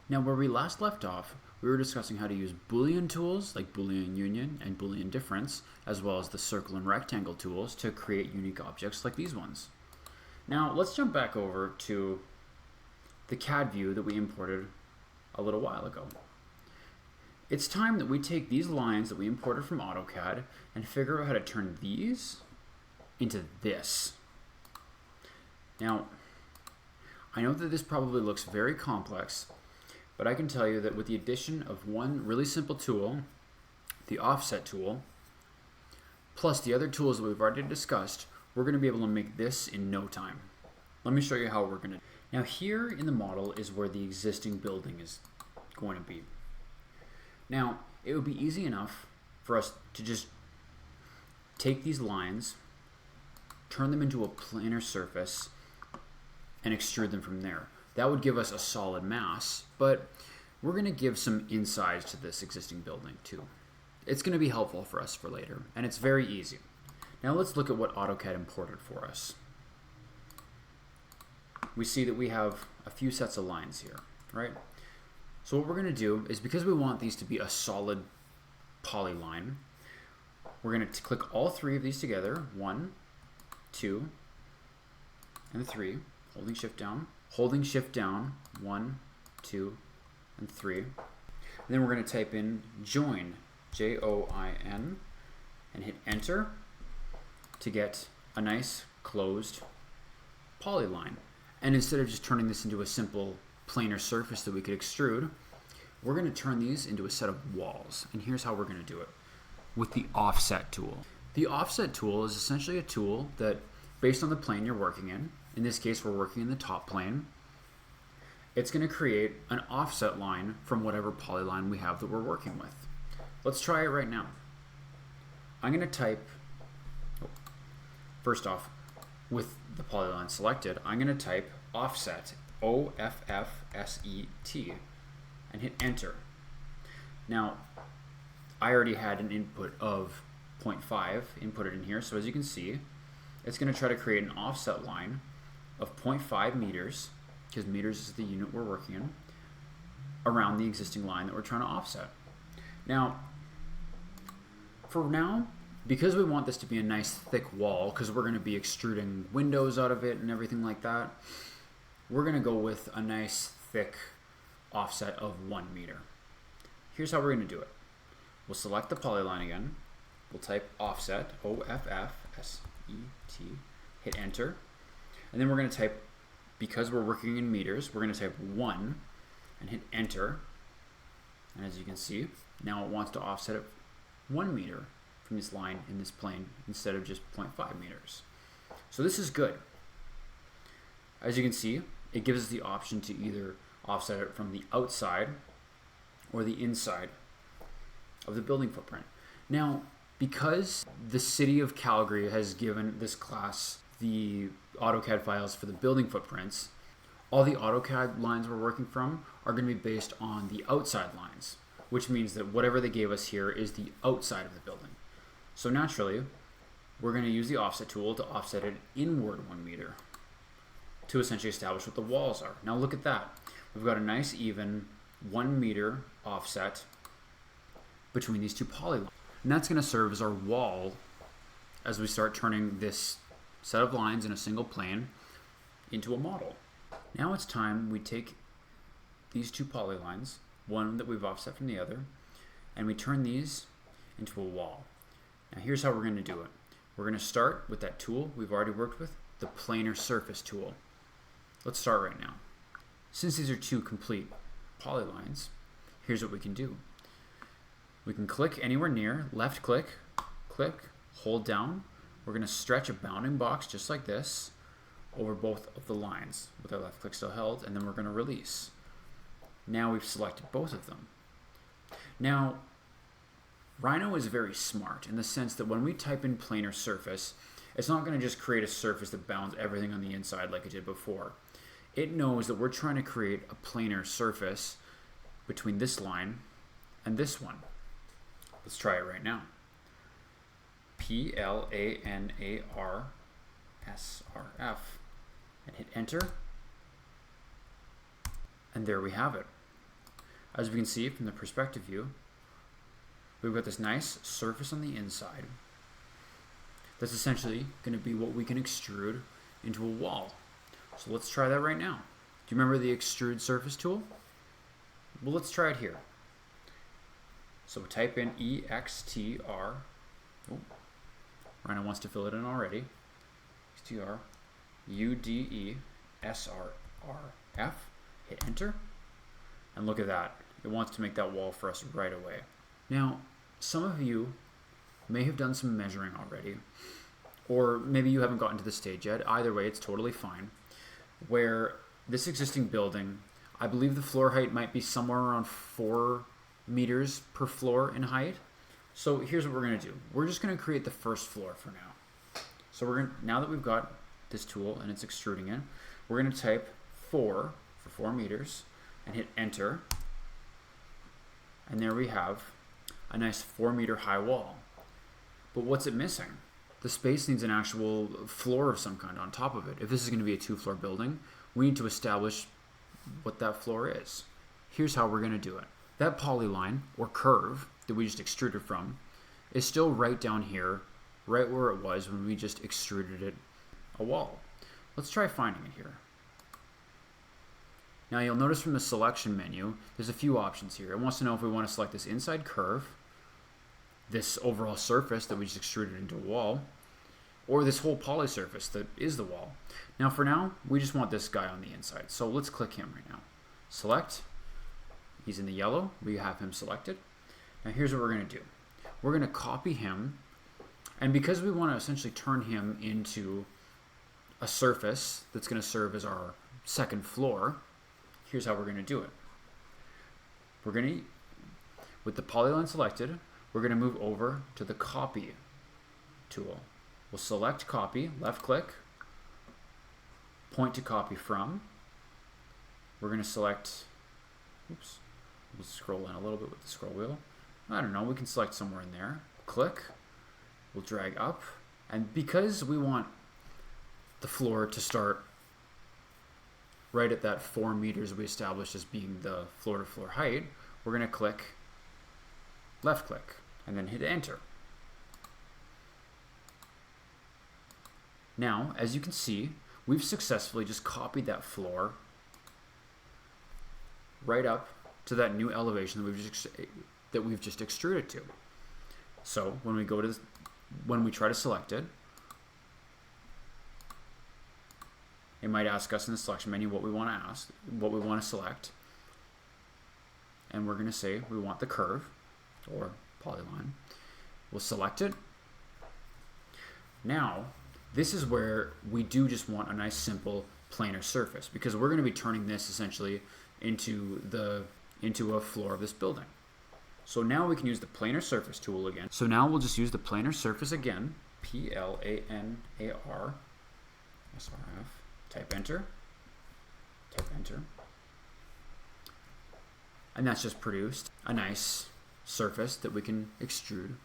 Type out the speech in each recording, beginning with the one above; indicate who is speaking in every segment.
Speaker 1: Now, where we last left off, we were discussing how to use Boolean tools like Boolean union and Boolean difference, as well as the circle and rectangle tools to create unique objects like these ones. Now, let's jump back over to the CAD view that we imported a little while ago. It's time that we take these lines that we imported from AutoCAD and figure out how to turn these into this. Now, I know that this probably looks very complex, but I can tell you that with the addition of one really simple tool, the offset tool, plus the other tools that we've already discussed, we're going to be able to make this in no time. Let me show you how we're going to. Now here in the model is where the existing building is going to be. Now, it would be easy enough for us to just take these lines, turn them into a planar surface, and extrude them from there. That would give us a solid mass, but we're going to give some insides to this existing building too. It's going to be helpful for us for later, and it's very easy. Now let's look at what AutoCAD imported for us. We see that we have a few sets of lines here, right? So what we're going to do is, because we want these to be a solid polyline, we're going to click all three of these together, 1, 2, and 3, holding shift down, 1, 2, and 3. And then we're going to type in join, J-O-I-N, and hit enter to get a nice closed polyline. And instead of just turning this into a simple planar surface that we could extrude, we're going to turn these into a set of walls. And here's how we're going to do it with the offset tool. The offset tool is essentially a tool that, based on the plane you're working in this case we're working in the top plane, it's going to create an offset line from whatever polyline we have that we're working with. Let's try it right now. I'm going to type, first off, with the polyline selected, I'm going to type offset, O-F-F-S-E-T, and hit enter. Now, I already had an input of 0.5 inputted in here, so as you can see, it's going to try to create an offset line of 0.5 meters, because meters is the unit we're working in, around the existing line that we're trying to offset. Now, for now, because we want this to be a nice thick wall, because we're going to be extruding windows out of it and everything like that, we're going to go with a nice thick offset of 1 meter. Here's how we're going to do it. We'll select the polyline again. We'll type offset, O-F-F-S-E-T, hit enter. And then we're going to type, because we're working in meters, we're going to type 1 and hit enter. And as you can see, now it wants to offset it 1 meter from this line in this plane instead of just 0.5 meters. So this is good. As you can see, it gives us the option to either offset it from the outside or the inside of the building footprint. Now, because the city of Calgary has given this class the AutoCAD files for the building footprints, all the AutoCAD lines we're working from are going to be based on the outside lines, which means that whatever they gave us here is the outside of the building. So naturally, we're going to use the offset tool to offset it inward 1 meter to essentially establish what the walls are. Now look at that. We've got a nice even 1 meter offset between these two polylines. And that's going to serve as our wall as we start turning this set of lines in a single plane into a model. Now it's time we take these two polylines, one that we've offset from the other, and we turn these into a wall. Now here's how we're going to do it. We're going to start with that tool we've already worked with, the planar surface tool. Let's start right now. Since these are two complete polylines, here's what we can do. We can click anywhere near, left click, hold down. We're going to stretch a bounding box just like this over both of the lines with our left click still held, and then we're going to release. Now we've selected both of them. Now, Rhino is very smart in the sense that when we type in planar surface, it's not going to just create a surface that bounds everything on the inside like it did before. It knows that we're trying to create a planar surface between this line and this one. Let's try it right now. P-L-A-N-A-R-S-R-F, and hit enter. And there we have it. As we can see from the perspective view, we've got this nice surface on the inside. That's essentially going to be what we can extrude into a wall. So let's try that right now. Do you remember the extrude surface tool? Well, let's try it here. So type in EXTR. Oh, Rhino wants to fill it in already. EXTR UDESRRF. Hit enter. And look at that. It wants to make that wall for us right away. Now, some of you may have done some measuring already, or maybe you haven't gotten to this stage yet. Either way, it's totally fine. Where this existing building, I believe the floor height might be somewhere around 4 meters per floor in height. So here's what we're going to do. We're just going to create the first floor for now. So now that we've got this tool and it's extruding it, we're going to type 4 for 4 meters and hit enter. And there we have a nice 4 meter high wall. But what's it missing? The space needs an actual floor of some kind on top of it. If this is going to be a 2-floor building, we need to establish what that floor is. Here's how we're going to do it. That polyline or curve that we just extruded from is still right down here, right where it was when we just extruded it a wall. Let's try finding it here. Now you'll notice from the selection menu, there's a few options here. It wants to know if we want to select this inside curve, this overall surface that we just extruded into a wall, or this whole poly surface that is the wall. Now for now, we just want this guy on the inside. So let's click him right now. Select. He's in the yellow. We have him selected. Now here's what we're going to do. We're going to copy him, and because we want to essentially turn him into a surface that's going to serve as our second floor, here's how we're going to do it. We're going to, with the polyline selected, we're going to move over to the copy tool. We'll select copy, left click, point to copy from. We're going to select, oops, we'll scroll in a little bit with the scroll wheel. I don't know, we can select somewhere in there. Click, we'll drag up, and because we want the floor to start right at that 4 meters we established as being the floor to floor height, we're going to click, left click, and then hit enter. Now, as you can see, we've successfully just copied that floor right up to that new elevation that we've just extruded to. So when we go to when we try to select it, it might ask us in the selection menu what we want to select, and we're going to say we want the curve or polyline. We'll select it. Now, this is where we do just want a nice simple planar surface, because we're going to be turning this essentially into a floor of this building. So now we can use the planar surface tool again. So now we'll just use the planar surface again, PLANAR SRF. Type enter. Type enter. And that's just produced a nice surface that we can extrude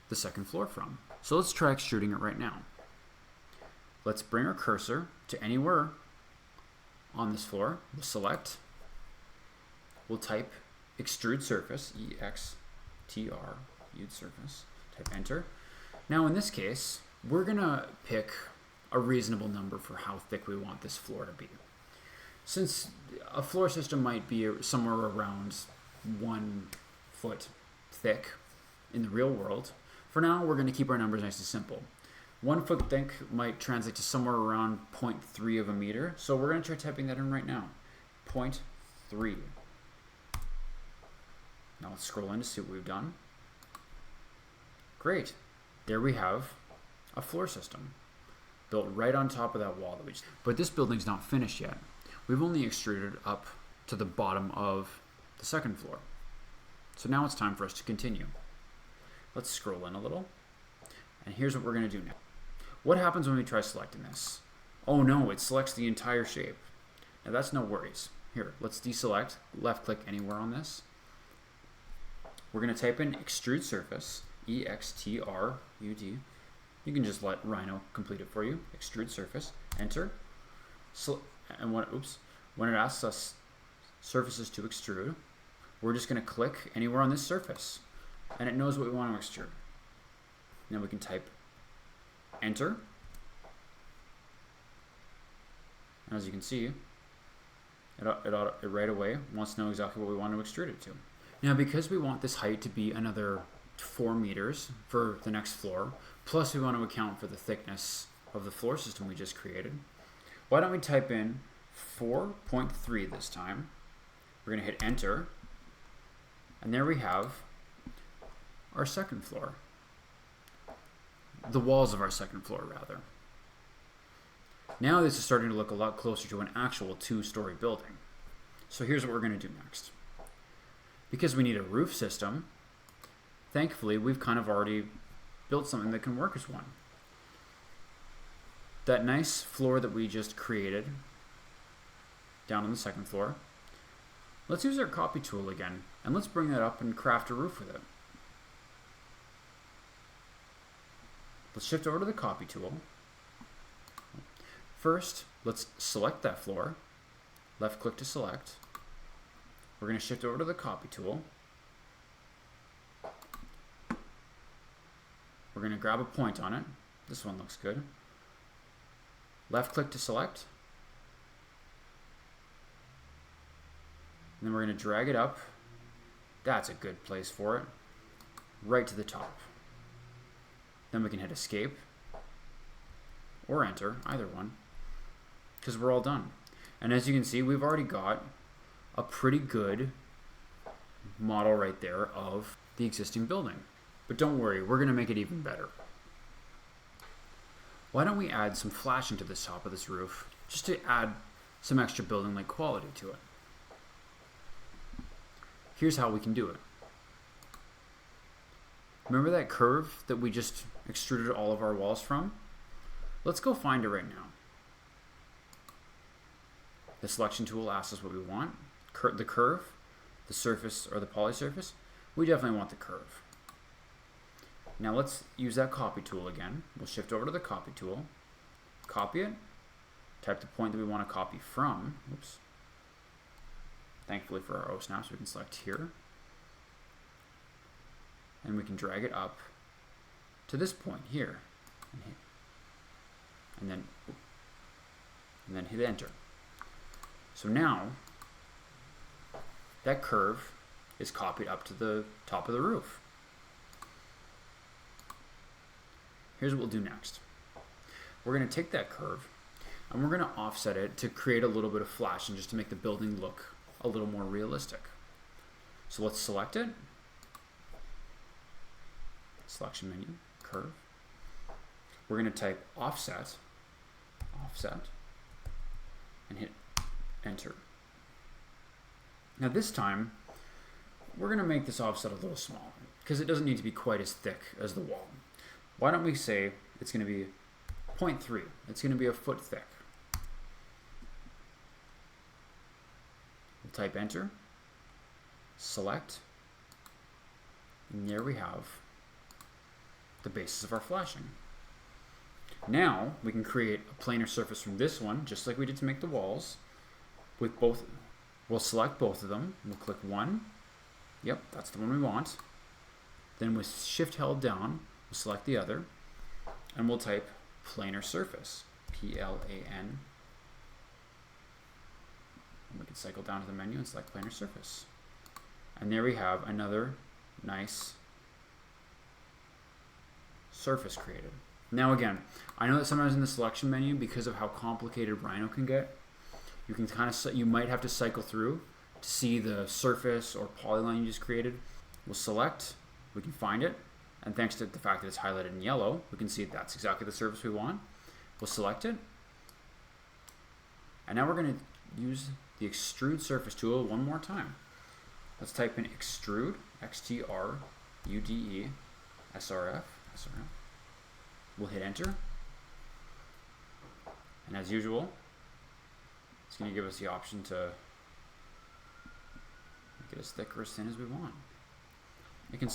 Speaker 1: the second floor from. So let's try extruding it right now. Let's bring our cursor to anywhere on this floor. We'll select. We'll type extrude surface, EXTR, extrude surface. Type enter. Now in this case, we're going to pick a reasonable number for how thick we want this floor to be. Since a floor system might be somewhere around 1 foot thick in the real world, for now we're going to keep our numbers nice and simple. 1 foot thick might translate to somewhere around 0.3 of a meter, so we're going to try typing that in right now. 0.3. Now let's scroll in to see what we've done. Great. There we have a floor system built right on top of that wall that we just... But this building's not finished yet. We've only extruded up to the bottom of the second floor. So now it's time for us to continue. Let's scroll in a little. And here's what we're going to do now. What happens when we try selecting this? Oh no, it selects the entire shape. Now that's no worries. Here, let's deselect, left click anywhere on this. We're going to type in extrude surface, EXTRUD. You can just let Rhino complete it for you. Extrude surface, enter. So, and when it asks us surfaces to extrude, we're just going to click anywhere on this surface, and it knows what we want to extrude. Now we can type enter. And as you can see, it right away wants to know exactly what we want to extrude it to. Now, because we want this height to be another 4 meters for the next floor, plus we want to account for the thickness of the floor system we just created, why don't we type in 4.3 this time? We're going to hit enter, and there we have our second floor. The walls of our second floor, rather. Now this is starting to look a lot closer to an actual 2-story building. So here's what we're going to do next. Because we need a roof system, thankfully we've kind of already built something that can work as one. That nice floor that we just created down on the second floor, let's use our copy tool again, and let's bring that up and craft a roof with it. Let's shift over to the copy tool. First, let's select that floor. Left click to select. We're going to shift over to the copy tool. We're going to grab a point on it. This one looks good. Left click to select. And then we're going to drag it up. That's a good place for it. Right to the top. Then we can hit escape or enter, either one, because we're all done. And as you can see, we've already got a pretty good model right there of the existing building. But don't worry, we're going to make it even better. Why don't we add some flashing to the top of this roof, just to add some extra building-like quality to it. Here's how we can do it. Remember that curve that we just extruded all of our walls from? Let's go find it right now. The selection tool asks us what we want. The curve, the surface, or the poly surface. We definitely want the curve. Now let's use that copy tool again. We'll shift over to the copy tool, copy it, type the point that we want to copy from. Oops. Thankfully for our OSNAPs, we can select here. And we can drag it up to this point here, and then hit enter. So now that curve is copied up to the top of the roof. Here's what we'll do next. We're going to take that curve and we're going to offset it to create a little bit of flashing, just to make the building look a little more realistic. So let's select it. Selection menu, curve. We're going to type offset, and hit enter. Now this time, we're going to make this offset a little smaller, because it doesn't need to be quite as thick as the wall. Why don't we say it's going to be 0.3. It's going to be a foot thick. We'll type enter, select, and there we have the basis of our flashing. Now we can create a planar surface from this one, just like we did to make the walls, with both. We'll select both of them. We'll click one. Yep, that's the one we want. Then with shift held down, we'll select the other, and we'll type planar surface, P-L-A-N. And we can cycle down to the menu and select planar surface. And there we have another nice surface created. Now again, I know that sometimes in the selection menu, because of how complicated Rhino can get, you might have to cycle through to see the surface or polyline you just created. We'll select, we can find it, and thanks to the fact that it's highlighted in yellow, we can see that's exactly the surface we want. We'll select it, and now we're going to use the extrude surface tool one more time. Let's type in extrude, X-T-R-U-D-E, SRF. We'll hit enter, and as usual, it's going to give us the option to make it as thick or as thin as we want. It can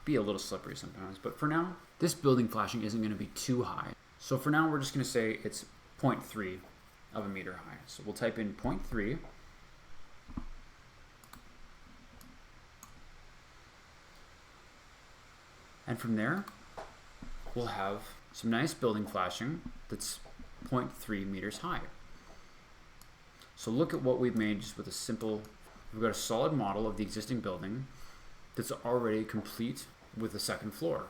Speaker 1: be a little slippery sometimes, but for now, this building flashing isn't going to be too high. So for now, we're just going to say it's 0.3 of a meter high. So we'll type in 0.3, And from there, we'll have some nice building flashing that's 0.3 meters high. So look at what we've made just with a simple, we've got a solid model of the existing building that's already complete with the second floor.